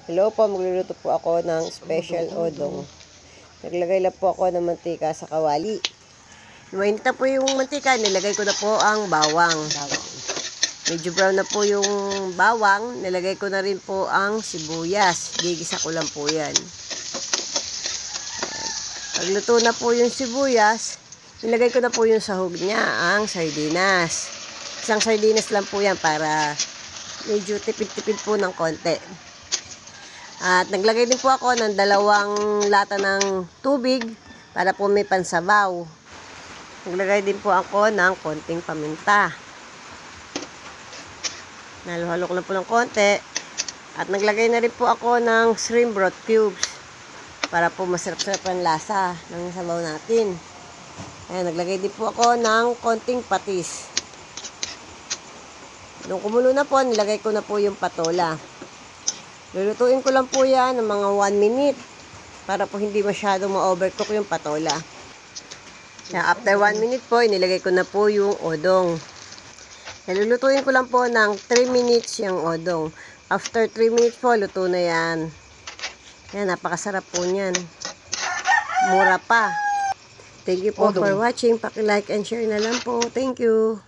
Hello po, magluluto po ako ng special odong. Naglagay lang po ako ng mantika sa kawali. Lumainit na po yung mantika, nilagay ko na po ang bawang. Medyo brown na po yung bawang, nilagay ko na rin po ang sibuyas. Gigisa ko lang po yan. Pagluto na po yung sibuyas, nilagay ko na po yung sahog niya, ang sardinas. Isang sardinas lang po yan para medyo tipid-tipid po ng konti. At naglagay din po ako ng 2 lata ng tubig para po may pansabaw. Naglagay din po ako ng konting paminta. Nalo-halo ko lang po ng konti. At naglagay na rin po ako ng shrimp broth cubes para po masarap-sarap ang lasa ng sabaw natin. Ayan, naglagay din po ako ng konting patis. Nung kumulo na po, nilagay ko na po yung patola. Lulutuin ko lang po yan ng mga 1 minute para po hindi masyadong ma-overcook yung patola. After 1 minute po, inilagay ko na po yung odong. Lulutuin ko lang po ng 3 minutes yung odong. After 3 minutes po, luto na yan. Yan, napakasarap po niyan. Mura pa. Thank you po for watching. Paki-like and share na lang po. Thank you.